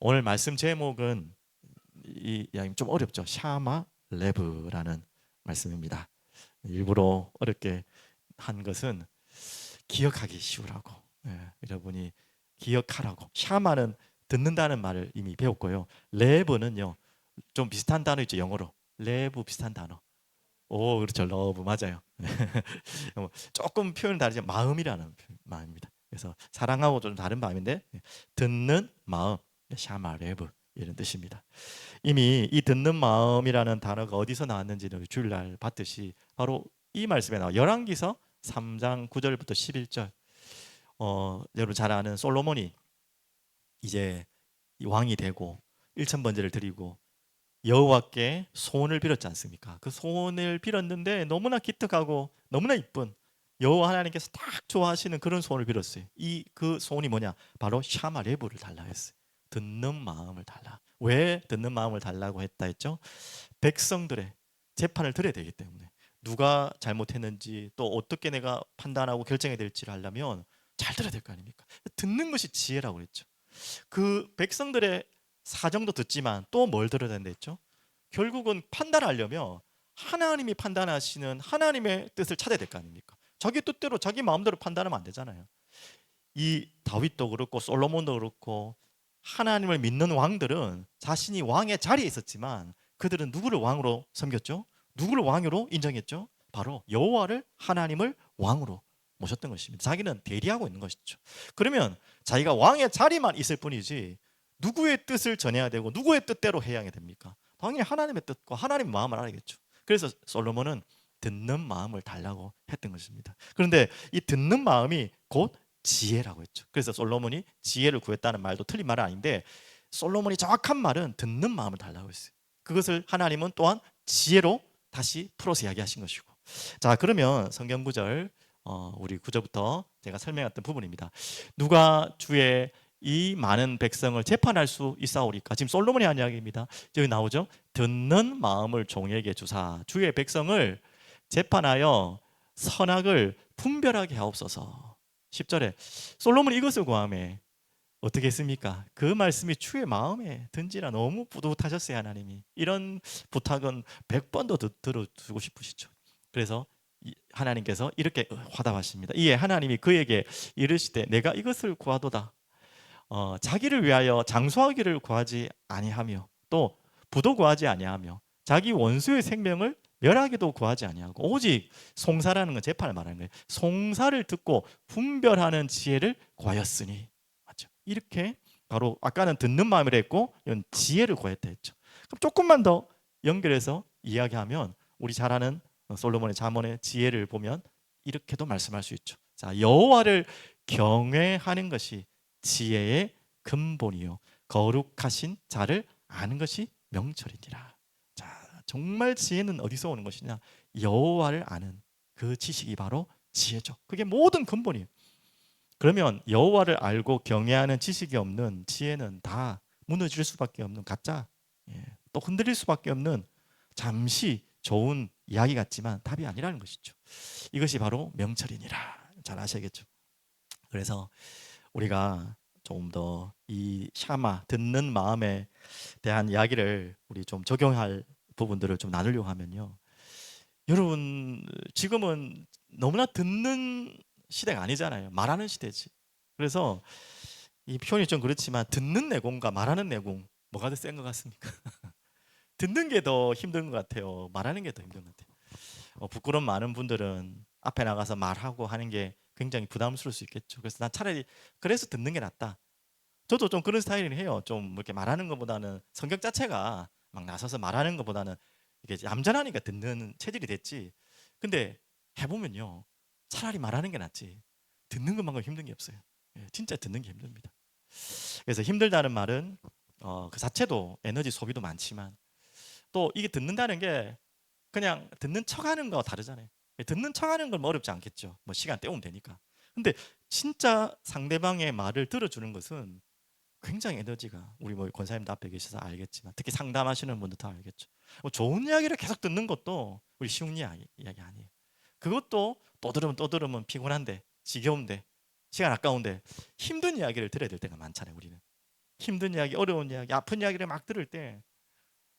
오늘 말씀 제목은 이 이야기 좀 어렵죠. 샤마 레브라는 말씀입니다. 일부러 어렵게 한 것은 기억하기 쉬우라고. 여러분이 기억하라고. 샤마는 듣는다는 말을 이미 배웠고요. 레브는요, 좀 비슷한 단어 있죠. 영어로 레브 비슷한 단어. 오, 그렇죠. 러브 맞아요. 조금 표현 다르지만 마음이라는 마음입니다. 그래서 사랑하고 좀 다른 마음인데, 듣는 마음, 샤마 레브 이런 뜻입니다. 이미 이 듣는 마음이라는 단어가 어디서 나왔는지는 주일날 봤듯이 바로 이 말씀에 나와. 열왕기서 3장 9절부터 11절. 여러분 잘 아는 솔로몬이 이제 왕이 되고 일천번제를 드리고 여호와께 소원을 빌었지 않습니까? 그 소원을 빌었는데 너무나 기특하고 너무나 이쁜 여호와 하나님께서 딱 좋아하시는 그런 소원을 빌었어요. 이 그 소원이 뭐냐? 바로 샤마 레브를 달라 했어요. 듣는 마음을 달라. 왜 듣는 마음을 달라고 했다 했죠? 백성들의 재판을 들어야 되기 때문에 누가 잘못했는지 또 어떻게 내가 판단하고 결정해야 될지를 하려면 잘 들어야 될 거 아닙니까? 듣는 것이 지혜라고 그랬죠. 그 백성들의 사정도 듣지만 또 뭘 들어야 된다 했죠? 결국은 판단하려면 하나님이 판단하시는 하나님의 뜻을 찾아야 될 거 아닙니까? 자기 뜻대로 자기 마음대로 판단하면 안 되잖아요. 이 다윗도 그렇고 솔로몬도 그렇고 하나님을 믿는 왕들은 자신이 왕의 자리에 있었지만 그들은 누구를 왕으로 섬겼죠? 누구를 왕으로 인정했죠? 바로 여호와를 하나님을 왕으로 모셨던 것입니다. 자기는 대리하고 있는 것이죠. 그러면 자기가 왕의 자리만 있을 뿐이지 누구의 뜻을 전해야 되고 누구의 뜻대로 해야 됩니까? 당연히 하나님의 뜻과 하나님의 마음을 알아야겠죠. 그래서 솔로몬은 듣는 마음을 달라고 했던 것입니다. 그런데 이 듣는 마음이 곧 지혜라고 했죠. 그래서 솔로몬이 지혜를 구했다는 말도 틀린 말은 아닌데 솔로몬이 정확한 말은 듣는 마음을 달라고 했어요. 그것을 하나님은 또한 지혜로 다시 풀어서 이야기하신 것이고. 자, 그러면 성경 구절 우리 구절부터 제가 설명했던 부분입니다. 누가 주의 이 많은 백성을 재판할 수 있사오리까? 지금 솔로몬이 한 이야기입니다. 여기 나오죠. 듣는 마음을 종에게 주사 주의 백성을 재판하여 선악을 분별하게 하옵소서. 10절에 솔로몬이 이것을 구하매 어떻게 했습니까? 그 말씀이 주의 마음에 든지라 너무 뿌듯하셨어요. 하나님이 이런 부탁은 100번도 들어주고 싶으시죠. 그래서 하나님께서 이렇게 화답하십니다. 이에 하나님이 그에게 이르시되 내가 이것을 구하도다. 자기를 위하여 장수하기를 구하지 아니하며 또 부도 구하지 아니하며 자기 원수의 생명을 멸하기도 구하지 아니하고 오직 송사라는 건 재판을 말하는 거예요. 송사를 듣고 분별하는 지혜를 구하였으니. 맞죠? 이렇게 바로 아까는 듣는 마음을 했고 이건 지혜를 구했다 했죠. 그럼 조금만 더 연결해서 이야기하면 우리 잘 아는 솔로몬의 잠언의 지혜를 보면 이렇게도 말씀할 수 있죠. 자, 여호와를 경외하는 것이 지혜의 근본이요 거룩하신 자를 아는 것이 명철이니라. 자, 정말 지혜는 어디서 오는 것이냐? 여호와를 아는 그 지식이 바로 지혜죠. 그게 모든 근본이에요. 그러면 여호와를 알고 경외하는 지식이 없는 지혜는 다 무너질 수밖에 없는 가짜, 또 흔들릴 수밖에 없는 잠시 좋은 이야기 같지만 답이 아니라는 것이죠. 이것이 바로 명철이니라. 잘 아셔야겠죠. 그래서 우리가 조금 더 이 샤마 듣는 마음에 대한 이야기를 우리 좀 적용할 부분들을 좀 나누려고 하면요. 여러분 지금은 너무나 듣는 시대가 아니잖아요. 말하는 시대지. 그래서 이 표현이 좀 그렇지만 듣는 내공과 말하는 내공 뭐가 더 센 것 같습니까? 듣는 게 더 힘든 것 같아요. 말하는 게 더 힘든 것 같아요. 부끄러움 많은 분들은 앞에 나가서 말하고 하는 게 굉장히 부담스러울 수 있겠죠. 그래서 난 차라리 그래서 듣는 게 낫다. 저도 좀 그런 스타일이긴 해요. 좀 이렇게 말하는 것보다는 성격 자체가 막 나서서 말하는 것보다는 이게 얌전하니까 듣는 체질이 됐지. 근데 해보면요, 차라리 말하는 게 낫지. 듣는 것만큼 힘든 게 없어요. 진짜 듣는 게 힘듭니다. 그래서 힘들다는 말은 그 자체도 에너지 소비도 많지만 또 이게 듣는다는 게 그냥 듣는 척하는 거와 다르잖아요. 듣는 척하는 건 뭐 어렵지 않겠죠. 뭐 시간 때우면 되니까. 근데 진짜 상대방의 말을 들어주는 것은 굉장히 에너지가 우리 뭐 권사님도 앞에 계셔서 알겠지만 특히 상담하시는 분들 다 알겠죠. 좋은 이야기를 계속 듣는 것도 우리 쉬운 이야기 아니에요. 그것도 또 들으면 피곤한데 지겨운데 시간 아까운데 힘든 이야기를 들어야 될 때가 많잖아요. 우리는 힘든 이야기, 어려운 이야기, 아픈 이야기를 막 들을 때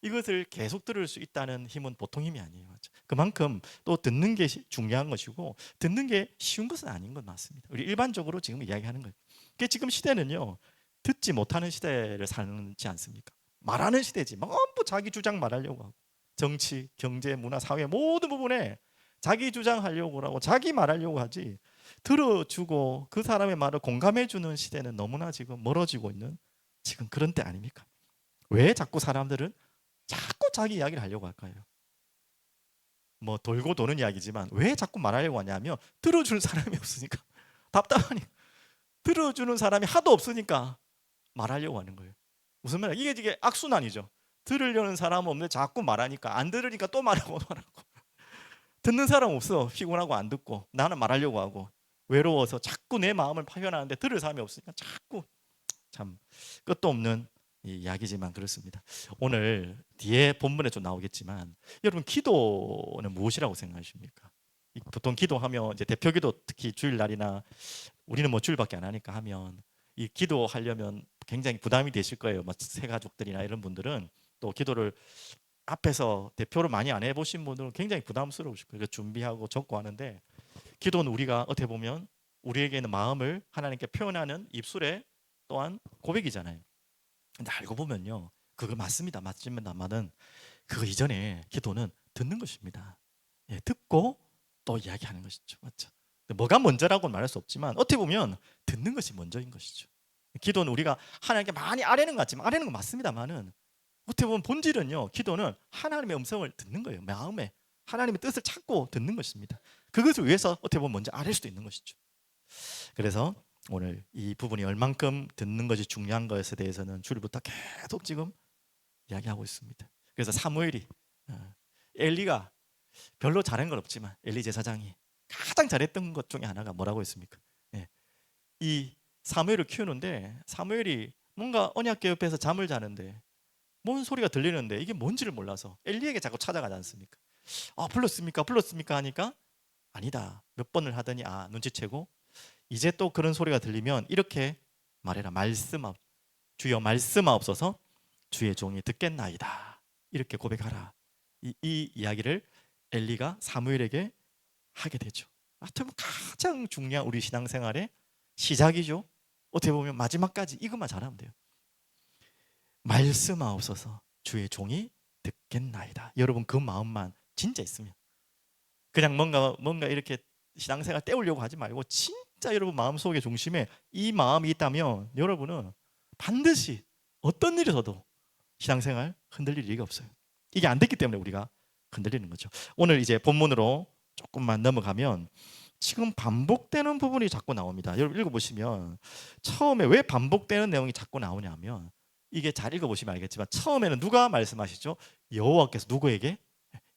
이것을 계속 들을 수 있다는 힘은 보통 힘이 아니에요. 맞죠? 그만큼 또 듣는 게 중요한 것이고 듣는 게 쉬운 것은 아닌 건 맞습니다. 우리 일반적으로 지금 이야기하는 거예요. 그게 지금 시대는요, 듣지 못하는 시대를 살지 않습니까? 말하는 시대지. 전부 자기 주장 말하려고 하고 정치, 경제, 문화, 사회 모든 부분에 자기 주장하려고 하고 자기 말하려고 하지, 들어주고 그 사람의 말을 공감해주는 시대는 너무나 지금 멀어지고 있는 지금 그런 때 아닙니까? 왜 자꾸 사람들은 자꾸 자기 이야기를 하려고 할까요? 뭐 돌고 도는 이야기지만 왜 자꾸 말하려고 하냐면 들어주는 사람이 없으니까. 답답하니 들어주는 사람이 하도 없으니까 말하려고 하는 거예요. 무슨 말이야? 이게 악순환이죠. 들으려는 사람 없는데 자꾸 말하니까, 안 들으니까 또 말하고 말하고. 듣는 사람 없어. 피곤하고 안 듣고 나는 말하려고 하고 외로워서 자꾸 내 마음을 표현하는데 들을 사람이 없으니까 자꾸, 참 끝도 없는 이야기지만 그렇습니다. 오늘 뒤에 본문에 좀 나오겠지만 여러분, 기도는 무엇이라고 생각하십니까? 보통 기도하면 이제 대표기도, 특히 주일날이나 우리는 뭐 주일밖에 안 하니까 하면 이 기도하려면 굉장히 부담이 되실 거예요. 뭐 새 가족들이나 이런 분들은 또 기도를 앞에서 대표로 많이 안 해보신 분들은 굉장히 부담스러우실 거예요. 준비하고 적고 하는데, 기도는 우리가 어떻게 보면 우리에게는 마음을 하나님께 표현하는 입술의 또한 고백이잖아요. 근데 알고 보면요, 그거 맞습니다. 맞지만은 그 이전에 기도는 듣는 것입니다. 예, 듣고 또 이야기하는 것이죠. 맞죠? 뭐가 먼저라고는 말할 수 없지만 어떻게 보면 듣는 것이 먼저인 것이죠. 기도는 우리가 하나님께 많이 아뢰는 것 같지만, 아뢰는 건 맞습니다만은 어떻게 보면 본질은요, 기도는 하나님의 음성을 듣는 거예요. 마음에 하나님의 뜻을 찾고 듣는 것입니다. 그것을 위해서 어떻게 보면 먼저 아뢰 수도 있는 것이죠. 그래서 오늘 이 부분이 얼만큼 듣는 것이 중요한 것에 대해서는 주일부터 계속 지금 이야기하고 있습니다. 그래서 사무엘이, 엘리가 별로 잘한 건 없지만 엘리 제사장이 가장 잘했던 것 중에 하나가 뭐라고 했습니까? 예, 이 사무엘을 키우는데 사무엘이 뭔가 언약궤 옆에서 잠을 자는데 뭔 소리가 들리는데 이게 뭔지를 몰라서 엘리에게 자꾸 찾아가지 않습니까? 불렀습니까? 불렀습니까? 하니까 아니다. 몇 번을 하더니 눈치채고, 이제 또 그런 소리가 들리면 이렇게 말해라. 주여 말씀하옵소서, 주의 종이 듣겠나이다. 이렇게 고백하라. 이 이야기를 엘리가 사무엘에게 하게 되죠. 어떻게 보면 가장 중요한 우리 신앙생활의 시작이죠. 어떻게 보면 마지막까지 이것만 잘하면 돼요. 말씀하옵소서, 주의 종이 듣겠나이다. 여러분, 그 마음만 진짜 있으면, 그냥 뭔가 이렇게 신앙생활 때우려고 하지 말고 진짜 여러분 마음속의 중심에 이 마음이 있다면 여러분은 반드시 어떤 일이 있어도 신앙생활 흔들릴 리가 없어요. 이게 안 됐기 때문에 우리가 흔들리는 거죠. 오늘 이제 본문으로 조금만 넘어가면 지금 반복되는 부분이 자꾸 나옵니다. 여러분 읽어보시면 처음에 왜 반복되는 내용이 자꾸 나오냐면, 이게 잘 읽어보시면 알겠지만 처음에는 누가 말씀하시죠? 여호와께서 누구에게?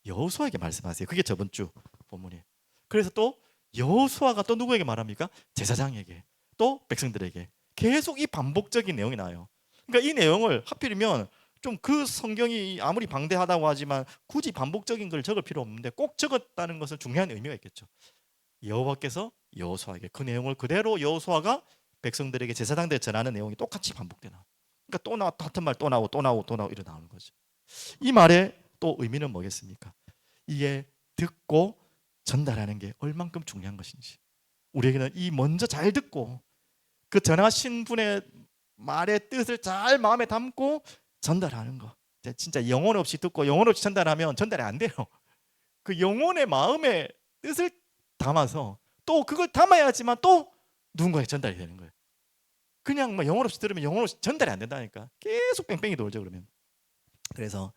여호수아에게 말씀하세요. 그게 저번 주 본문이에요. 그래서 또 여호수아가 또 누구에게 말합니까? 제사장에게, 또 백성들에게. 계속 이 반복적인 내용이 나와요. 그러니까 이 내용을 하필이면 좀, 그 성경이 아무리 방대하다고 하지만 굳이 반복적인 걸 적을 필요 없는데 꼭 적었다는 것은 중요한 의미가 있겠죠. 여호와께서 여호수아에게, 그 내용을 그대로 여호수아가 백성들에게, 제사장들에 전하는 내용이 똑같이 반복되나. 그러니까 또 같은 말 또 나오고 또 나오고 또 나오고 이래 나오는 거죠. 이 말의 또 의미는 뭐겠습니까? 이게 듣고 전달하는 게 얼만큼 중요한 것인지, 우리에게는 이 먼저 잘 듣고 그 전하신 분의 말의 뜻을 잘 마음에 담고 전달하는 거, 진짜 영혼 없이 듣고 영혼 없이 전달하면 전달이 안 돼요. 그 영혼의 마음의 뜻을 담아서 또 그걸 담아야지만 또 누군가에게 전달이 되는 거예요. 그냥 뭐 영혼 없이 들으면 영혼 없이 전달이 안 된다니까. 계속 뺑뺑이 돌죠 그러면. 그래서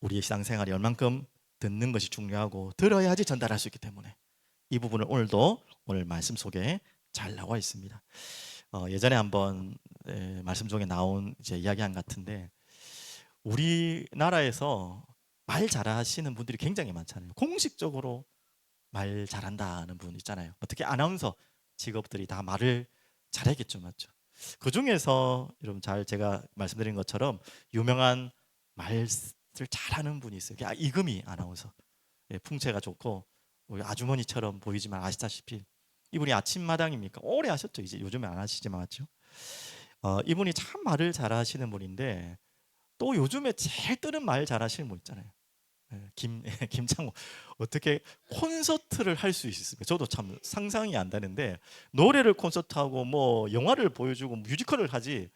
우리의 신앙생활이 얼만큼 듣는 것이 중요하고 들어야지 전달할 수 있기 때문에 이 부분을 오늘 말씀 속에 잘 나와 있습니다. 예전에 한번 말씀 중에 나온 이제 이야기한 같은데, 우리나라에서 말 잘하시는 분들이 굉장히 많잖아요. 공식적으로 말 잘한다는 분 있잖아요. 어떻게 아나운서 직업들이 다 말을 잘하겠죠, 맞죠? 그 중에서 여러분 제가 말씀드린 것처럼 유명한 말을 잘하는 분이 있어요. 이금희 아나운서. 풍채가 좋고 아주머니처럼 보이지만 아시다시피 이분이 아침마당입니까? 오래 하셨죠. 이제 요즘에 안 하시지만 맞죠? 이분이 참 말을 잘하시는 분인데 또 요즘에 제일 뜨는 말 잘하시는 분 있잖아요. 김창호. 어떻게 콘서트를 할 수 있습니까? 저도 참 상상이 안 되는데 노래를 콘서트하고 뭐 영화를 보여주고 뮤지컬을 하지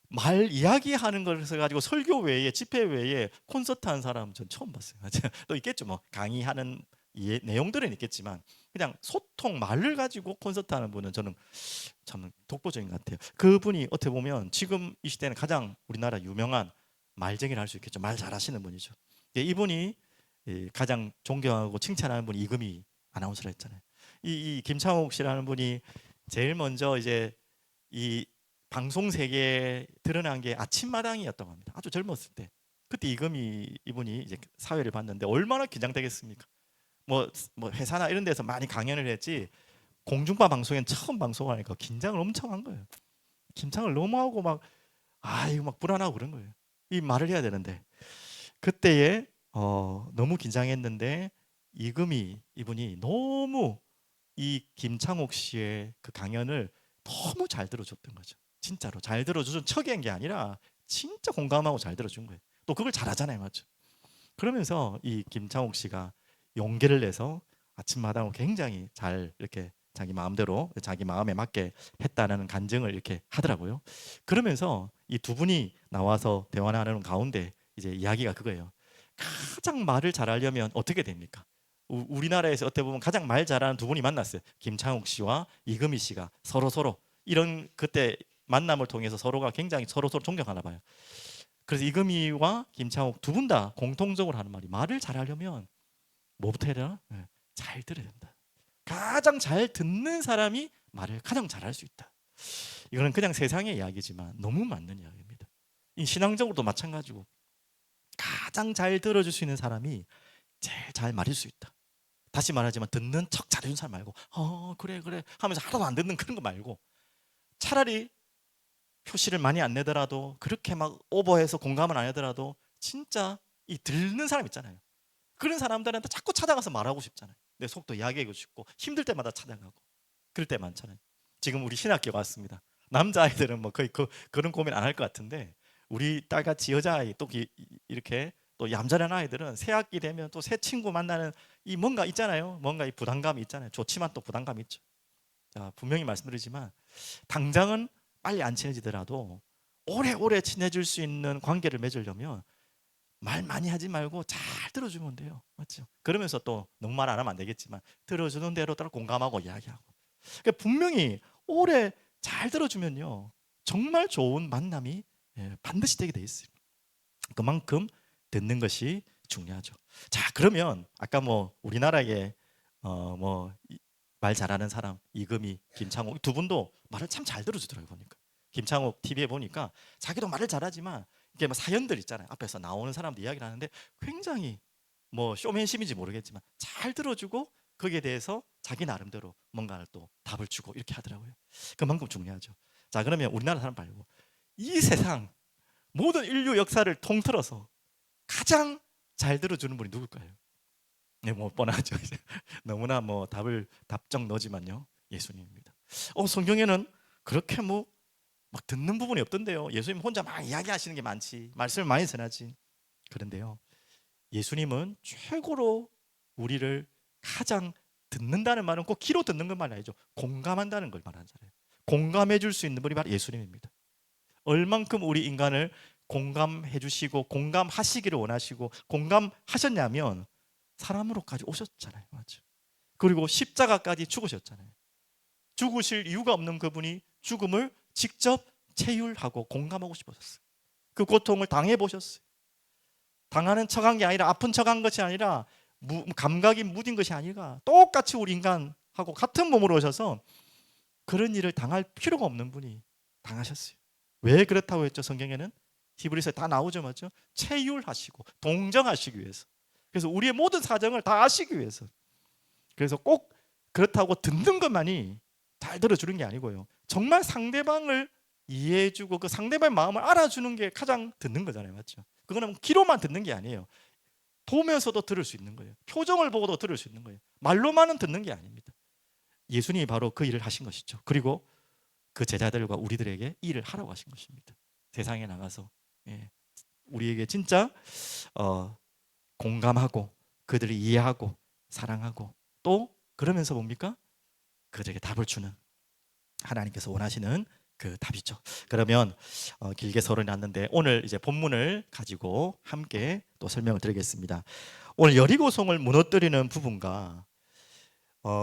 말 이야기하는 것을 가지고 설교 외에 집회 외에 콘서트 한 사람 전 처음 봤어요. 또 있겠죠. 뭐 강의하는 내용들은 있겠지만 그냥 소통 말을 가지고 콘서트 하는 분은 저는 참 독보적인 것 같아요. 그분이 어떻게 보면 지금 이 시대는 가장 우리나라 유명한 말쟁이를 할 수 있겠죠. 말 잘하시는 분이죠. 이분이 가장 존경하고 칭찬하는 분이 이금희 아나운서라 했잖아요. 이 김창옥 씨라는 분이 제일 먼저 이제 이 방송 세계에 드러난 게 아침마당이었던 겁니다. 아주 젊었을 때. 그때 이금희 이분이 이제 사회를 봤는데 얼마나 긴장되겠습니까? 뭐 회사나 이런 데서 많이 강연을 했지 공중파 방송엔 처음 방송하니까 긴장을 엄청 한 거예요. 긴장을 너무 하고 이거 막 불안하고 그런 거예요. 이 말을 해야 되는데 그때에 너무 긴장했는데 이금희 이분이 너무 이 김창옥 씨의 그 강연을 너무 잘 들어줬던 거죠. 진짜로 잘 들어주는 척인 게 아니라 진짜 공감하고 잘 들어준 거예요. 또 그걸 잘하잖아요, 맞죠? 그러면서 이 김창옥 씨가 용기를 내서 아침마당을 굉장히 잘 이렇게 자기 마음대로 자기 마음에 맞게 했다는 간증을 이렇게 하더라고요. 그러면서 이 두 분이 나와서 대화 나누는 가운데 이제 이야기가 그거예요. 가장 말을 잘하려면 어떻게 됩니까? 우리나라에서 어떻게 보면 가장 말 잘하는 두 분이 만났어요. 김창욱 씨와 이금희 씨가 서로 이런 그때 만남을 통해서 서로가 굉장히 서로 존경하나 봐요. 그래서 이금희와 김창욱 두 분 다 공통적으로 하는 말이 말을 잘하려면 뭐부터 해야 되나? 잘 들어야 된다. 가장 잘 듣는 사람이 말을 가장 잘할 수 있다. 이거는 그냥 세상의 이야기지만 너무 맞는 이야기입니다. 이 신앙적으로도 마찬가지고 가장 잘 들어줄 수 있는 사람이 제일 잘 말할 수 있다. 다시 말하지만 듣는 척 잘해준 사람 말고 그래 하면서 하나도 안 듣는 그런 거 말고 차라리 표시를 많이 안 내더라도 그렇게 막 오버해서 공감을 안 하더라도 진짜 이 듣는 사람 있잖아요. 그런 사람들한테 자꾸 찾아가서 말하고 싶잖아요. 내 속도 이야기하고 싶고 힘들 때마다 찾아가고 그럴 때 많잖아요. 지금 우리 신학교가 왔습니다. 남자아이들은 뭐 거의 그런 고민 안 할 것 같은데 우리 딸같이 여자아이 또 이렇게 또 얌전한 아이들은 새 학기 되면 또 새 친구 만나는 이 뭔가 있잖아요. 뭔가 이 부담감이 있잖아요. 좋지만 또 부담감이 있죠. 자, 분명히 말씀드리지만 당장은 빨리 안 친해지더라도 오래오래 친해질 수 있는 관계를 맺으려면 말 많이 하지 말고 잘 들어주면 돼요. 맞죠? 그러면서 또 너무 말 안 하면 안 되겠지만 들어주는 대로 따라 공감하고 이야기하고. 그러니까 분명히 오래 잘 들어주면요 정말 좋은 만남이 반드시 되게 돼 있어요. 그만큼 듣는 것이 중요하죠. 자, 그러면 아까 뭐 우리나라에 뭐 말 잘하는 사람 이금희, 김창옥 두 분도 말을 참 잘 들어주더라고요. 보니까 김창옥 TV에 보니까 자기도 말을 잘하지만 이게 뭐 사연들 있잖아요. 앞에서 나오는 사람들 이야기를 하는데 굉장히 뭐 쇼맨십인지 모르겠지만 잘 들어주고 거기에 대해서 자기 나름대로 뭔가를 또 답을 주고 이렇게 하더라고요. 그만큼 중요하죠. 자, 그러면 우리나라 사람 말고 이 세상 모든 인류 역사를 통틀어서 가장 잘 들어주는 분이 누굴까요? 네, 뭐 뻔하죠. 너무나 뭐 답정 너지만요. 예수님입니다. 성경에는 그렇게 뭐 막 듣는 부분이 없던데요. 예수님 혼자 막 이야기하시는 게 많지. 말씀을 많이 전하지. 그런데요. 예수님은 최고로 우리를 가장 듣는다는 말은 꼭 귀로 듣는 것만 아니죠. 공감한다는 걸 말하는 자예요. 공감해 줄 수 있는 분이 바로 예수님입니다. 얼만큼 우리 인간을 공감해 주시고 공감하시기를 원하시고 공감하셨냐면 사람으로까지 오셨잖아요. 맞죠? 그리고 십자가까지 죽으셨잖아요. 죽으실 이유가 없는 그분이 죽음을 직접 체휼하고 공감하고 싶으셨어요. 그 고통을 당해 보셨어요. 당하는 척한 게 아니라 아픈 척한 것이 아니라 감각이 무딘 것이 아니라 똑같이 우리 인간하고 같은 몸으로 오셔서 그런 일을 당할 필요가 없는 분이 당하셨어요. 왜 그렇다고 했죠? 성경에는 히브리서에 다 나오죠, 맞죠? 체휼하시고 동정하시기 위해서. 그래서 우리의 모든 사정을 다 아시기 위해서. 그래서 꼭 그렇다고 듣는 것만이 잘 들어주는 게 아니고요. 정말 상대방을 이해해주고 그 상대방의 마음을 알아주는 게 가장 듣는 거잖아요, 맞죠? 그거는 귀로만 듣는 게 아니에요. 보면서도 들을 수 있는 거예요. 표정을 보고도 들을 수 있는 거예요. 말로만은 듣는 게 아닙니다. 예수님이 바로 그 일을 하신 것이죠. 그리고 그 제자들과 우리들에게 이 일을 하라고 하신 것입니다. 세상에 나가서 우리에게 진짜 공감하고 그들을 이해하고 사랑하고 또 그러면서 뭡니까? 그들에게 답을 주는 하나님께서 원하시는 그 답이죠. 그러면 길게 서론이 났는데 오늘 이제 본문을 가지고 함께 또 설명을 드리겠습니다. 오늘 여리고성을 무너뜨리는 부분과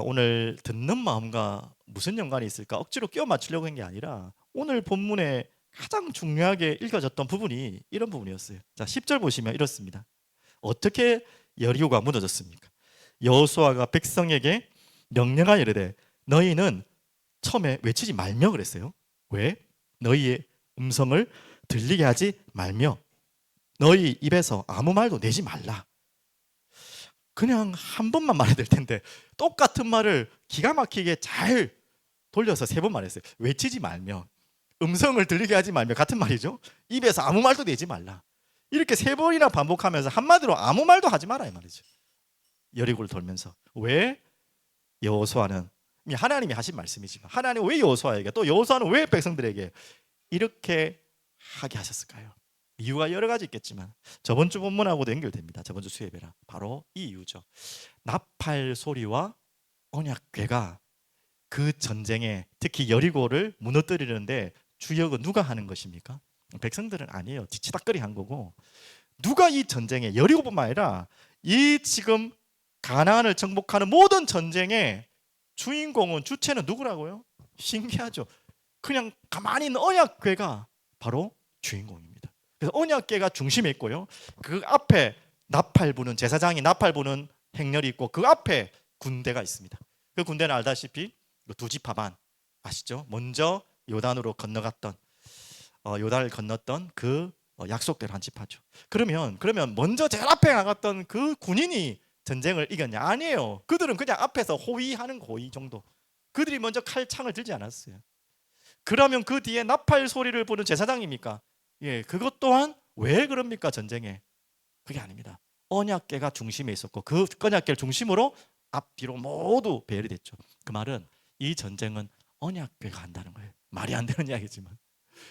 오늘 듣는 마음과 무슨 연관이 있을까? 억지로 끼워 맞추려고 한 게 아니라 오늘 본문에 가장 중요하게 읽어졌던 부분이 이런 부분이었어요. 자, 10절 보시면 이렇습니다. 어떻게 여리고가 무너졌습니까? 여호수아가 백성에게 명령하여 이르되 너희는 처음에 외치지 말며 그랬어요. 왜? 너희의 음성을 들리게 하지 말며 너희 입에서 아무 말도 내지 말라. 그냥 한 번만 말해야 될 텐데 똑같은 말을 기가 막히게 잘 돌려서 3번 말했어요. 외치지 말며 음성을 들리게 하지 말며 같은 말이죠. 입에서 아무 말도 내지 말라. 이렇게 3번이나 반복하면서 한마디로 아무 말도 하지 마라 이 말이죠. 여리고를 돌면서. 왜? 여호수아는 하나님이 하신 말씀이지만 하나님 왜 여호수아에게 또 여호수아는 왜 백성들에게 이렇게 하게 하셨을까요? 이유가 여러 가지 있겠지만 저번 주 본문하고도 연결됩니다. 저번 주 수예배랑 바로 이 이유죠. 나팔 소리와 언약궤가 그 전쟁에 특히 여리고를 무너뜨리는데 주역은 누가 하는 것입니까? 백성들은 아니에요. 지치닥거리 한 거고 누가 이 전쟁에 여리고뿐만 아니라 이 지금 가나안을 정복하는 모든 전쟁의 주인공은 주체는 누구라고요? 신기하죠. 그냥 가만히 있는 언약궤가 바로 주인공입니다. 그래서 언약궤가 중심에 있고요. 그 앞에 나팔 부는 제사장이 나팔 부는 행렬이 있고 그 앞에 군대가 있습니다. 그 군대는 알다시피 두 지파 반 아시죠? 먼저 요단으로 건너갔던 요단을 건넜던 그 약속대로 한 지파죠. 그러면 먼저 제일 앞에 나갔던 그 군인이 전쟁을 이겼냐? 아니에요. 그들은 그냥 앞에서 호위하는 호위 정도. 그들이 먼저 칼창을 들지 않았어요. 그러면 그 뒤에 나팔 소리를 부는 제사장입니까? 예, 그것 또한 왜 그럽니까? 전쟁에 그게 아닙니다. 언약궤가 중심에 있었고 그 언약궤를 중심으로 앞뒤로 모두 배열이 됐죠. 그 말은 이 전쟁은 언약궤가 한다는 거예요. 말이 안 되는 이야기지만.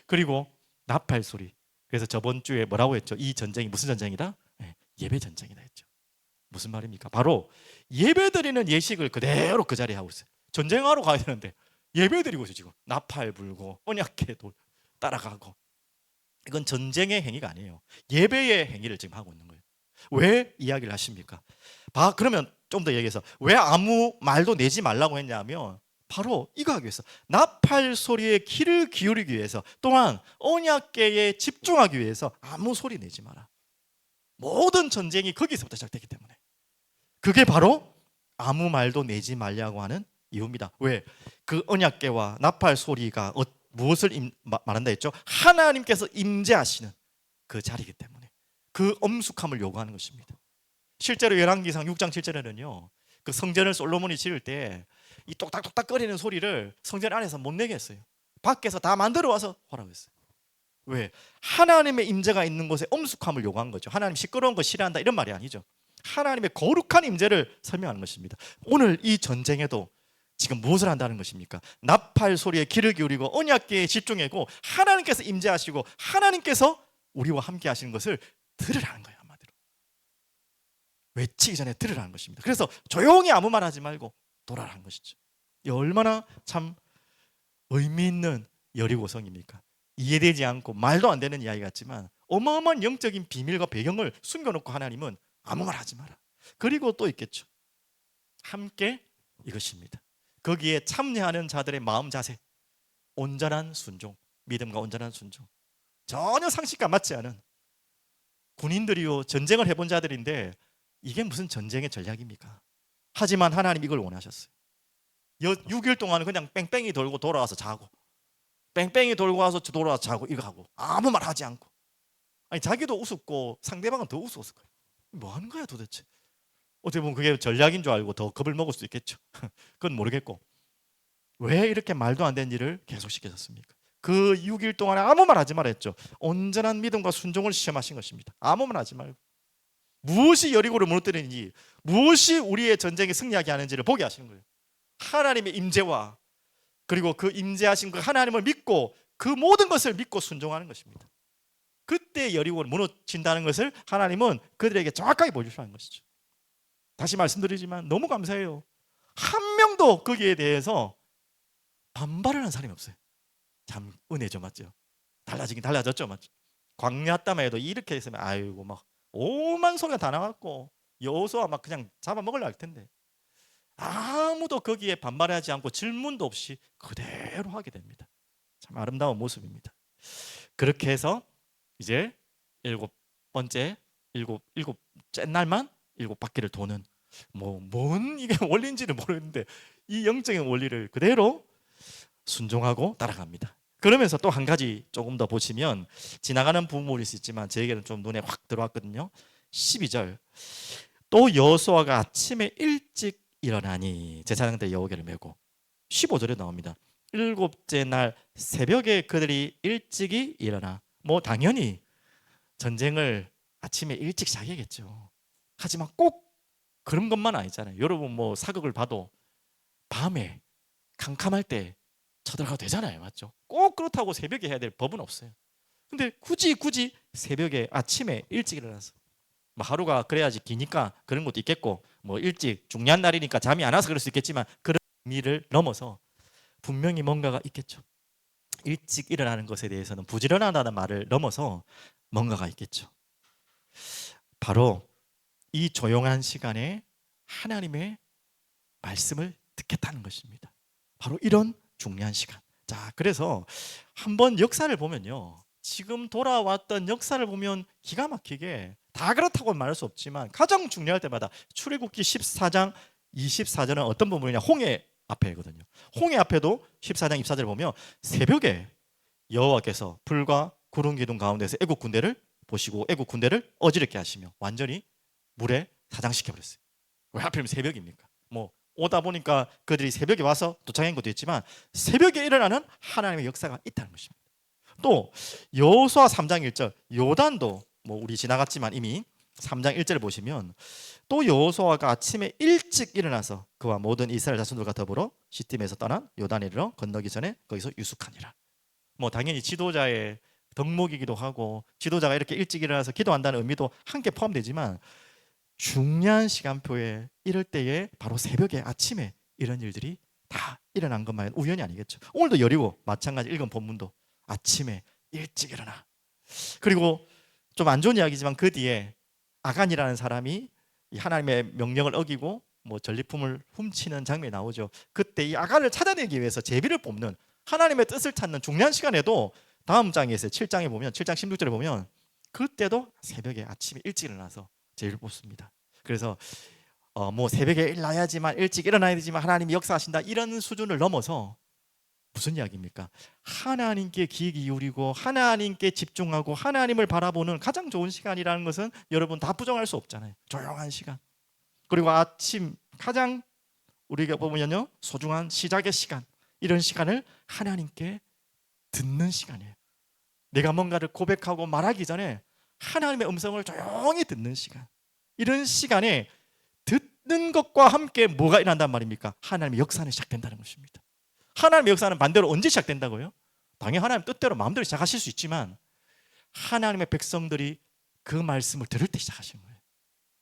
그리고 나팔 소리. 그래서 저번 주에 뭐라고 했죠? 이 전쟁이 무슨 전쟁이다? 예, 예배 전쟁이다 했죠. 무슨 말입니까? 바로 예배드리는 예식을 그대로 그 자리에 하고 있어요. 전쟁하러 가야 되는데 예배드리고 있어요. 지금 나팔 불고 언약궤도 따라가고. 이건 전쟁의 행위가 아니에요. 예배의 행위를 지금 하고 있는 거예요. 왜 이야기를 하십니까? 그러면 좀 더 얘기해서 왜 아무 말도 내지 말라고 했냐면 바로 이거 하기 위해서 나팔 소리에 귀를 기울이기 위해서 또한 언약궤에 집중하기 위해서 아무 소리 내지 마라. 모든 전쟁이 거기서부터 시작되기 때문에 그게 바로 아무 말도 내지 말라고 하는 이유입니다. 왜? 그 언약궤와 나팔 소리가 무엇을 말한다 했죠? 하나님께서 임재하시는 그 자리이기 때문에 그 엄숙함을 요구하는 것입니다. 실제로 열왕기상 6장 7절에는요 그 성전을 솔로몬이 지을 때 이 똑딱똑딱 거리는 소리를 성전 안에서 못 내게 했어요. 밖에서 다 만들어 와서 하라고 했어요. 왜? 하나님의 임재가 있는 곳에 엄숙함을 요구한 거죠. 하나님 시끄러운 거 싫어한다 이런 말이 아니죠. 하나님의 거룩한 임재를 설명하는 것입니다. 오늘 이 전쟁에도 지금 무엇을 한다는 것입니까? 나팔 소리에 귀를 기울이고 언약궤에 집중하고 하나님께서 임재하시고 하나님께서 우리와 함께 하시는 것을 들으라는 거예요. 한마디로 외치기 전에 들으라는 것입니다. 그래서 조용히 아무 말 하지 말고 돌아라는 것이죠. 이 얼마나 참 의미 있는 여리고성입니까? 이해되지 않고 말도 안 되는 이야기 같지만 어마어마한 영적인 비밀과 배경을 숨겨놓고 하나님은 아무 말 하지 마라. 그리고 또 있겠죠. 함께 이것입니다. 거기에 참여하는 자들의 마음 자세, 온전한 순종, 믿음과 온전한 순종. 전혀 상식과 맞지 않은 군인들이요 전쟁을 해본 자들인데 이게 무슨 전쟁의 전략입니까? 하지만 하나님 이걸 원하셨어요. 6일 동안은 그냥 뺑뺑이 돌고 돌아와서 자고 뺑뺑이 돌고 와서 돌아와서 자고 이거 하고 아무 말 하지 않고 아니 자기도 우습고 상대방은 더 우스웠을 거예요. 뭐 하는 거야 도대체? 어떻게 보면 그게 전략인 줄 알고 더 겁을 먹을 수도 있겠죠. 그건 모르겠고 왜 이렇게 말도 안 되는 일을 계속 시키셨습니까? 그 6일 동안에 아무 말 하지 말았죠. 온전한 믿음과 순종을 시험하신 것입니다. 아무 말 하지 말고 무엇이 여리고를 무너뜨리는지 무엇이 우리의 전쟁에 승리하게 하는지를 보게 하시는 거예요. 하나님의 임재와 그리고 그 임재하신 그 하나님을 믿고 그 모든 것을 믿고 순종하는 것입니다. 그때 여리고는 무너진다는 것을 하나님은 그들에게 정확하게 보여주시는 것이죠. 다시 말씀드리지만 너무 감사해요. 한 명도 거기에 대해서 반발을 한 사람이 없어요. 참 은혜죠, 맞죠? 달라지긴 달라졌죠, 맞죠? 광야 땅에 해도 이렇게 했으면 아이고 막 오만 소리가 다 나갔고 여호수아 막 그냥 잡아먹으려 할 텐데 아무도 거기에 반발하지 않고 질문도 없이 그대로 하게 됩니다. 참 아름다운 모습입니다. 그렇게 해서 이제 일곱째 날만 7바퀴를 도는 뭔 이게 원리인지는 모르겠는데 이 영적인 원리를 그대로 순종하고 따라갑니다. 그러면서 또 한 가지 조금 더 보시면 지나가는 부분일 수 있지만 저에게는 좀 눈에 확 들어왔거든요. 12절 또 여호수아가 아침에 일찍 일어나니 제사장 때 여호개를 메고 15절에 나옵니다. 7째 날 새벽에 그들이 일찍이 일어나 당연히 전쟁을 아침에 일찍 시작해야겠죠. 하지만 꼭 그런 것만 아니잖아요. 여러분 사극을 봐도 밤에 캄캄할 때 쳐들어가도 되잖아요, 맞죠? 꼭 그렇다고 새벽에 해야 될 법은 없어요. 근데 굳이 새벽에 아침에 일찍 일어나서 하루가 그래야지 기니까 그런 것도 있겠고 일찍 중요한 날이니까 잠이 안 와서 그럴 수 있겠지만 그런 의미를 넘어서 분명히 뭔가가 있겠죠. 일찍 일어나는 것에 대해서는 부지런하다는 말을 넘어서 뭔가가 있겠죠. 바로 이 조용한 시간에 하나님의 말씀을 듣겠다는 것입니다. 바로 이런 중요한 시간. 자, 그래서 한번 역사를 보면요, 지금 돌아왔던 역사를 보면 기가 막히게 다 그렇다고 말할 수 없지만 가장 중요할 때마다 출애굽기 14장 24절은 어떤 부분이냐, 홍해 앞에거든요. 홍해 앞에도 14장 24절을 보면 새벽에 여호와께서 불과 구름 기둥 가운데서 애국 군대를 보시고 애국 군대를 어지럽게 하시며 완전히 물에 사장시켜 버렸어요. 왜 하필이면 새벽입니까? 오다 보니까 그들이 새벽에 와서 도착한 것도 있지만 새벽에 일어나는 하나님의 역사가 있다는 것입니다. 또 여호수아 3장 1절 요단도 우리 지나갔지만 이미 3장 1절을 보시면 또 여호수아가 아침에 일찍 일어나서 그와 모든 이스라엘 자손들과 더불어 시팀에서 떠난 요단에 이르러 건너기 전에 거기서 유숙하니라. 당연히 지도자의 덕목이기도 하고 지도자가 이렇게 일찍 일어나서 기도한다는 의미도 함께 포함되지만 중요한 시간표에 이럴 때에 바로 새벽에 아침에 이런 일들이 다 일어난 것만 우연이 아니겠죠. 오늘도 여리고 마찬가지 읽은 본문도 아침에 일찍 일어나. 그리고 좀 안 좋은 이야기지만 그 뒤에 아간이라는 사람이 하나님의 명령을 어기고 전리품을 훔치는 장면이 나오죠. 그때 이 아간을 찾아내기 위해서 제비를 뽑는 하나님의 뜻을 찾는 중요한 시간에도 다음 장에 있어요. 7장에 보면 7장 16절에 보면 그때도 새벽에 아침에 일찍 일어나서 제비를 뽑습니다. 그래서 새벽에 일어나야지만 일찍 일어나야 되지만 하나님이 역사하신다 이런 수준을 넘어서 무슨 이야기입니까? 하나님께 귀 기울이고 하나님께 집중하고 하나님을 바라보는 가장 좋은 시간이라는 것은 여러분 다 부정할 수 없잖아요. 조용한 시간. 그리고 아침 가장 우리가 보면요 소중한 시작의 시간, 이런 시간을 하나님께 듣는 시간이에요. 내가 뭔가를 고백하고 말하기 전에 하나님의 음성을 조용히 듣는 시간. 이런 시간에 듣는 것과 함께 뭐가 일어난단 말입니까? 하나님의 역사는 시작된다는 것입니다. 하나님의 역사는 반대로 언제 시작된다고요? 당연히 하나님 뜻대로 마음대로 시작하실 수 있지만 하나님의 백성들이 그 말씀을 들을 때 시작하시는 거예요.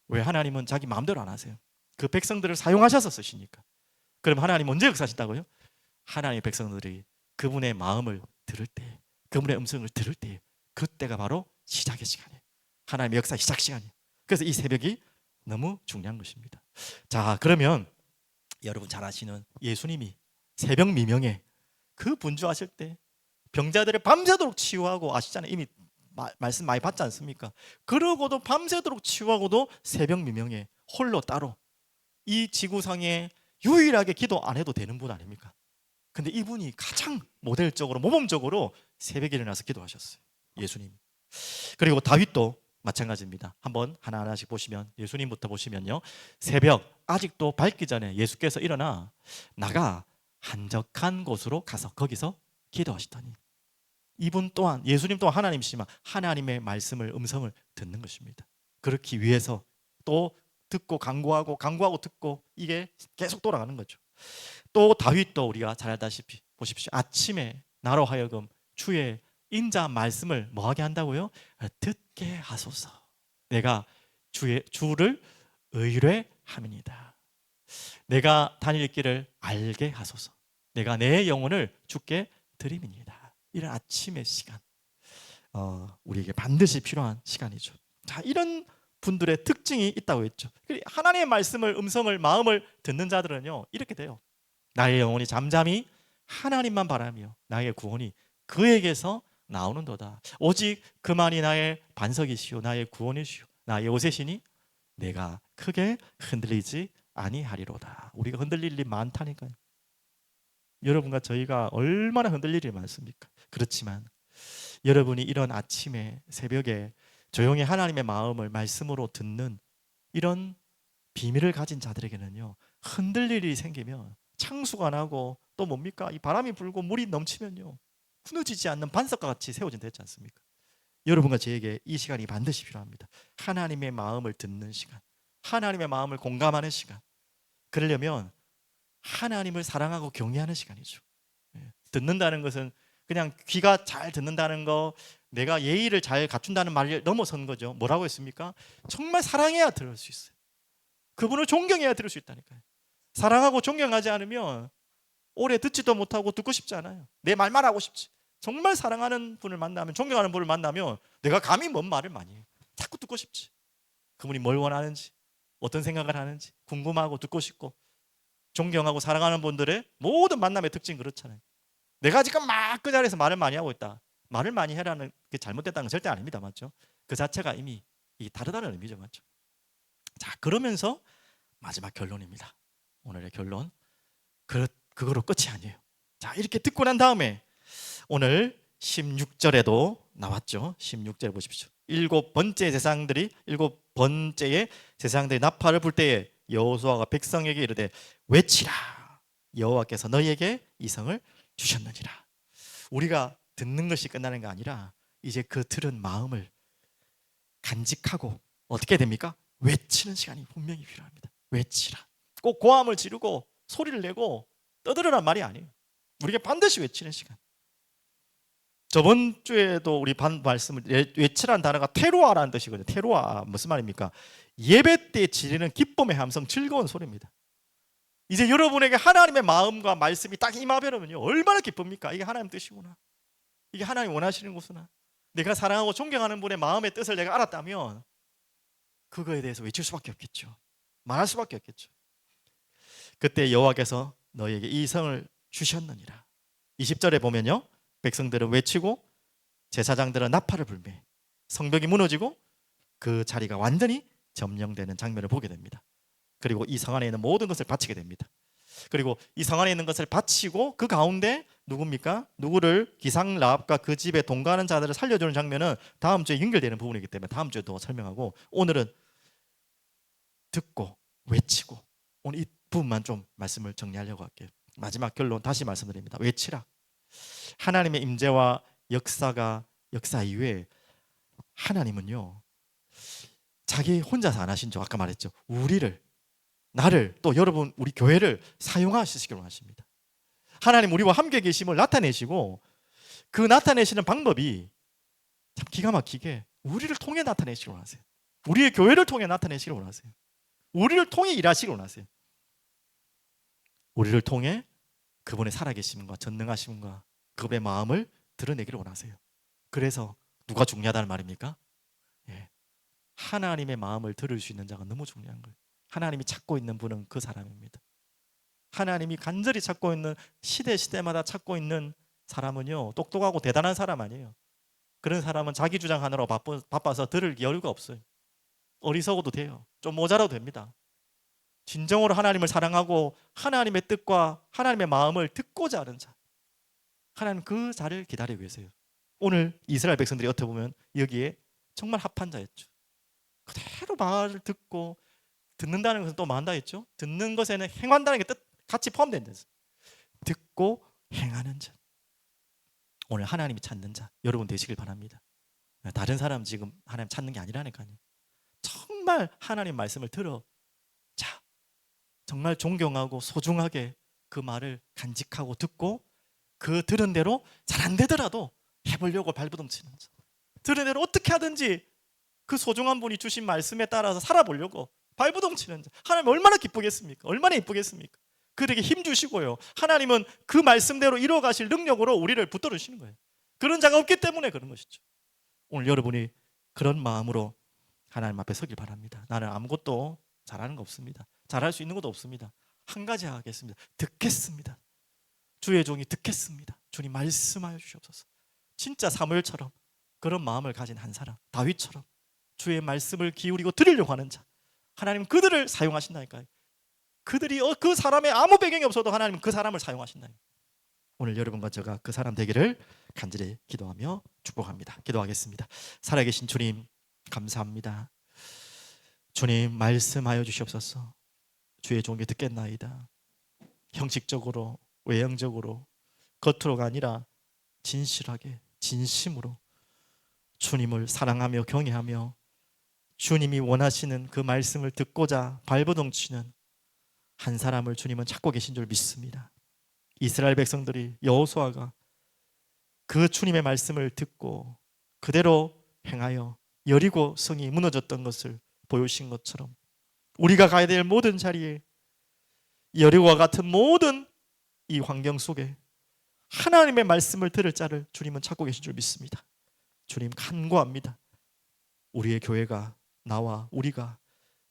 왜? 하나님은 자기 마음대로 안 하세요. 그 백성들을 사용하셔서 쓰시니까. 그럼 하나님 언제 역사하신다고요? 하나님의 백성들이 그분의 마음을 들을 때, 그분의 음성을 들을 때, 그때가 바로 시작의 시간이에요. 하나님의 역사 시작 시간이에요. 그래서 이 새벽이 너무 중요한 것입니다. 자, 그러면 여러분 잘 아시는 예수님이 새벽 미명에 그 분주하실 때 병자들을 밤새도록 치유하고, 아시잖아요. 이미 말씀 많이 받지 않습니까? 그러고도 밤새도록 치유하고도 새벽 미명에 홀로 따로 이 지구상에 유일하게 기도 안 해도 되는 분 아닙니까? 근데 이분이 가장 모델적으로 모범적으로 새벽에 일어나서 기도하셨어요. 예수님. 그리고 다윗도 마찬가지입니다. 한번 하나하나씩 보시면 예수님부터 보시면요, 새벽 아직도 밝기 전에 예수께서 일어나 나가 한적한 곳으로 가서 거기서 기도하시더니, 이분 또한 예수님 또한 하나님이시지만 하나님의 말씀을 음성을 듣는 것입니다. 그렇기 위해서 또 듣고 강구하고 듣고, 이게 계속 돌아가는 거죠. 또 다윗도 우리가 잘 알다시피 보십시오. 아침에 나로 하여금 주의 인자 말씀을 뭐하게 한다고요? 듣게 하소서. 내가 주를 의뢰함이니다. 내가 다닐 길을 알게 하소서. 내가 내 영혼을 주께 드림이니다. 이런 아침의 시간, 우리에게 반드시 필요한 시간이죠. 자, 이런 분들의 특징이 있다고 했죠. 하나님의 말씀을, 음성을, 마음을 듣는 자들은요 이렇게 돼요. 나의 영혼이 잠잠히 하나님만 바라며 나의 구원이 그에게서 나오는도다. 오직 그만이 나의 반석이시오, 나의 구원이시오, 나의 요새시니 내가 크게 흔들리지 아니하리로다. 우리가 흔들릴 일이 많다니까요. 여러분과 저희가 얼마나 흔들릴 일이 많습니까? 그렇지만 여러분이 이런 아침에, 새벽에 조용히 하나님의 마음을 말씀으로 듣는 이런 비밀을 가진 자들에게는요, 흔들릴 일이 생기면 창수가 나고 또 뭡니까? 이 바람이 불고 물이 넘치면요 무너지지 않는 반석과 같이 세워진다 했지 않습니까? 여러분과 저에게 이 시간이 반드시 필요합니다. 하나님의 마음을 듣는 시간, 하나님의 마음을 공감하는 시간. 그러려면 하나님을 사랑하고 경외하는 시간이죠. 듣는다는 것은 그냥 귀가 잘 듣는다는 거, 내가 예의를 잘 갖춘다는 말을 넘어선 거죠. 뭐라고 했습니까? 정말 사랑해야 들을 수 있어요. 그분을 존경해야 들을 수 있다니까요. 사랑하고 존경하지 않으면 오래 듣지도 못하고 듣고 싶지 않아요. 내 말만 하고 싶지. 정말 사랑하는 분을 만나면, 존경하는 분을 만나면 내가 감히 뭔 말을 많이 해요. 자꾸 듣고 싶지. 그분이 뭘 원하는지, 어떤 생각을 하는지 궁금하고 듣고 싶고. 존경하고 사랑하는 분들의 모든 만남의 특징 그렇잖아요. 내가 지금 막 그 자리에서 말을 많이 하고 있다, 말을 많이 해라는 게 잘못됐다는 건 절대 아닙니다. 맞죠? 그 자체가 이미 다르다는 의미죠. 맞죠? 자, 그러면서 마지막 결론입니다. 오늘의 결론, 그거로 끝이 아니에요. 자, 이렇게 듣고 난 다음에 오늘 16절에도 나왔죠. 16절 보십시오. 일곱 번째의 제사장들이 나팔을 불 때에 여호수아가 백성에게 이르되 외치라, 여호와께서 너희에게 이 성을 주셨느니라. 우리가 듣는 것이 끝나는 게 아니라 이제 그 들은 마음을 간직하고 어떻게 됩니까? 외치는 시간이 분명히 필요합니다. 외치라. 꼭 고함을 지르고 소리를 내고 떠들으란 말이 아니에요. 우리가 반드시 외치는 시간. 저번 주에도 우리 말씀을, 외치라는 단어가 테루아라는 뜻이거든요. 테루아 무슨 말입니까? 예배 때 지르는 기쁨의 함성, 즐거운 소리입니다. 이제 여러분에게 하나님의 마음과 말씀이 딱 임하면요 얼마나 기쁩니까? 이게 하나님 뜻이구나, 이게 하나님 원하시는 것이구나. 내가 사랑하고 존경하는 분의 마음의 뜻을 내가 알았다면 그거에 대해서 외칠 수밖에 없겠죠. 말할 수밖에 없겠죠. 그때 여호와께서 너희에게 이 성을 주셨느니라. 20절에 보면요, 백성들은 외치고 제사장들은 나팔을 불매 성벽이 무너지고 그 자리가 완전히 점령되는 장면을 보게 됩니다. 그리고 이 성 안에 있는 모든 것을 바치게 됩니다. 그리고 이 성 안에 있는 것을 바치고 그 가운데 누굽니까? 누구를, 기상라합과 그 집에 동거하는 자들을 살려주는 장면은 다음 주에 연결되는 부분이기 때문에 다음 주에 더 설명하고, 오늘은 듣고 외치고, 오늘 이 부분만 좀 말씀을 정리하려고 할게요. 마지막 결론 다시 말씀드립니다. 외치라. 하나님의 임재와 역사 이후에 하나님은요 자기 혼자서 안 하신 줄 아까 말했죠. 나를, 또 여러분, 우리 교회를 사용하시기를 원하십니다. 하나님 우리와 함께 계심을 나타내시고, 그 나타내시는 방법이 참 기가 막히게 우리를 통해 나타내시기를 원하세요. 우리의 교회를 통해 나타내시기를 원하세요. 우리를 통해 일하시기를 원하세요. 우리를 통해 그분의 살아계심과 전능하심과 그분의 마음을 드러내기를 원하세요. 그래서 누가 중요하다는 말입니까? 하나님의 마음을 들을 수 있는 자가 너무 중요한 거예요. 하나님이 찾고 있는 분은 그 사람입니다. 하나님이 간절히 찾고 있는, 시대마다 찾고 있는 사람은요 똑똑하고 대단한 사람 아니에요. 그런 사람은 자기 주장하느라 바빠서 들을 여유가 없어요. 어리석어도 돼요. 좀 모자라도 됩니다. 진정으로 하나님을 사랑하고 하나님의 뜻과 하나님의 마음을 듣고자 하는 자, 하나님 그 자를 기다리고 계세요. 오늘 이스라엘 백성들이 어떻게 보면 여기에 정말 합한 자였죠. 그대로 말을 듣고, 듣는다는 것은 또 뭐 한다 했죠? 듣는 것에는 행한다는 게 같이 포함된 자. 듣고 행하는 자. 오늘 하나님이 찾는 자 여러분 되시길 바랍니다. 다른 사람 지금 하나님 찾는 게 아니라니까요. 정말 하나님 말씀을 들어 정말 존경하고 소중하게 그 말을 간직하고 듣고 그 들은 대로 잘 안 되더라도 해보려고 발버둥치는 자, 들은 대로 어떻게 하든지 그 소중한 분이 주신 말씀에 따라서 살아보려고 발버둥치는 자, 하나님 얼마나 기쁘겠습니까? 얼마나 이쁘겠습니까? 그들에게 힘 주시고요, 하나님은 그 말씀대로 이루어가실 능력으로 우리를 붙들으시는 거예요. 그런 자가 없기 때문에 그런 것이죠. 오늘 여러분이 그런 마음으로 하나님 앞에 서길 바랍니다. 나는 아무것도 잘하는 거 없습니다. 잘할 수 있는 것도 없습니다. 한 가지 하겠습니다. 듣겠습니다. 주의 종이 듣겠습니다. 주님 말씀하여 주시옵소서. 진짜 사무엘처럼 그런 마음을 가진 한 사람, 다윗처럼 주의 말씀을 기울이고 들으려고 하는 자, 하나님 그들을 사용하신다니까요. 그들이 그 사람의 아무 배경이 없어도 하나님 그 사람을 사용하신다니까요. 오늘 여러분과 제가 그 사람 되기를 간절히 기도하며 축복합니다. 기도하겠습니다. 살아계신 주님, 감사합니다. 주님 말씀하여 주시옵소서. 주의 종이 듣겠나이다. 형식적으로, 외형적으로, 겉으로가 아니라 진실하게, 진심으로 주님을 사랑하며 경외하며 주님이 원하시는 그 말씀을 듣고자 발버둥치는 한 사람을 주님은 찾고 계신 줄 믿습니다. 이스라엘 백성들이, 여호수아가 그 주님의 말씀을 듣고 그대로 행하여 여리고 성이 무너졌던 것을 보여주신 것처럼 우리가 가야 될 모든 자리에, 여리고와 같은 모든 이 환경 속에 하나님의 말씀을 들을 자를 주님은 찾고 계신 줄 믿습니다. 주님 간구합니다. 우리의 교회가, 나와 우리가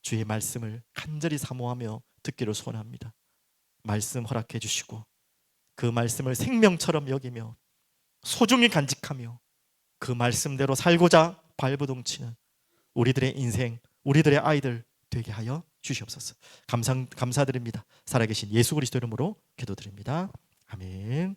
주의 말씀을 간절히 사모하며 듣기를 소원합니다. 말씀 허락해 주시고 그 말씀을 생명처럼 여기며 소중히 간직하며 그 말씀대로 살고자 발버둥치는 우리들의 인생, 우리들의 아이들 되게 하여 주시옵소서. 감사드립니다. 살아계신 예수 그리스도 이름으로 기도드립니다. 아멘.